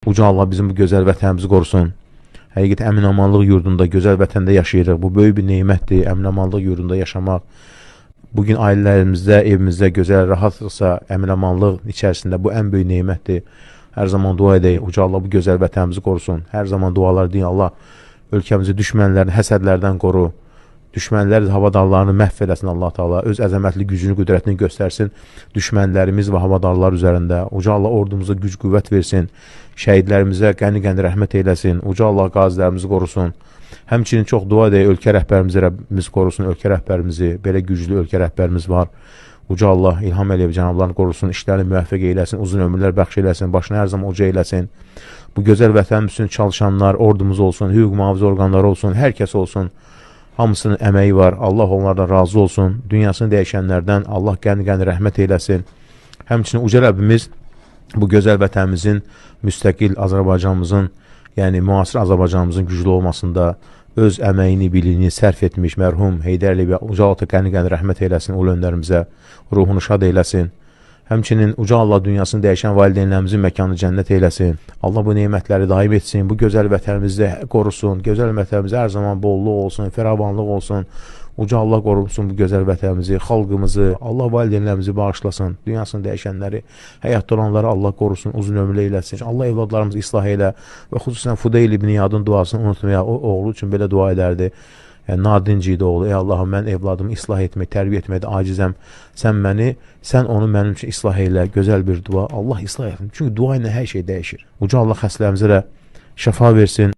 Uca Allah bizim bu gözəl vətənimizi qorusun. Həqiqətən əmin-amanlıq yurdunda, gözəl vətəndə yaşayırıq. Bu böyük bir nemətdir, əmin-amanlıq yurdunda yaşamaq. Bugün ailələrimizdə, evimizdə gözəl, rahatlıqsa, əmin-amanlıq içərisində bu ən böyük nemətdir. Hər zaman dua edək, Uca Allah bu gözəl vətənimizi qorusun. Hər zaman dualar deyin, Allah ölkəmizi düşmənlərdən, həsədlərdən qoru. Düşmənlər havadarlarını məhv eləsin Allah Taala. Öz əzəmətli gücünü, qüdrətini göstərsin düşmənlərimiz və havadarlar üzərində. Uca Allah ordumuza güc, qüvvət versin. Şəhidlərimizə qəni-qəni rəhmət eyləsin. Uca Allah qazilərimizi qorusun. Həmçinin çox dua edək, ölkə rəhbərimizi Rəbbimiz qorusun. Ölkə rəhbərimizi, belə güclü ölkə rəhbərimiz var. Uca Allah İlham Əliyev cənablarını qorusun, işlərini müvəffəq eyləsin, uzun ömürlər bəxş eyləsin, başını hər zaman uca eyləsin. Bu gözəl vətənimiz üçün çalışanlar, ordumuz olsun, hüquq mühafizə orqanları olsun, hər kəs olsun. Hamısının əməyi var. Allah onlardan razı olsun. Dünyasını dəyişənlərdən Allah qəni-qəni rəhmət eyləsin. Həmçinin Uca Rəbbimiz bu gözəl vətənimizin, müstəqil Azərbaycanımızın, yəni müasir Azərbaycanımızın güclü olmasında öz əməyini, biliyini sərf etmiş mərhum Heydər Əliyev Uca Allah qəni-qəni rəhmət eyləsin, ulu öndərimizə, ruhunu şad eyləsin. Həmçinin Uca Allah dünyasını dəyişən valideynlərimizin məkanı cənnət eyləsin. Allah bu nemətləri daim etsin, bu gözəl vətənimizdə qorusun, gözəl vətənimizdə hər zaman bolluq olsun, fəravanlıq olsun. Uca Allah qorusun bu gözəl vətənimizi, xalqımızı, Allah valideynlərimizi bağışlasın, dünyasını dəyişənləri, həyatda olanları Allah qorusun, uzun ömürlü eyləsin. Allah evladlarımızı islah elə və xüsusən Fudeyl ibn Yadın duasını unutmaya, o oğlu üçün belə dua edərdi. Yəni, nadinci idi oğlu. Ey Allahım, mən evladımı islah etmək, tərbiyə etməkdə acizəm. Sən onu mənim üçün islah elə. Gözəl bir dua. Allah islah etsin. Çünki dua ilə hər şey dəyişir. Uca Allah xəstələrimizə də şəfa versin.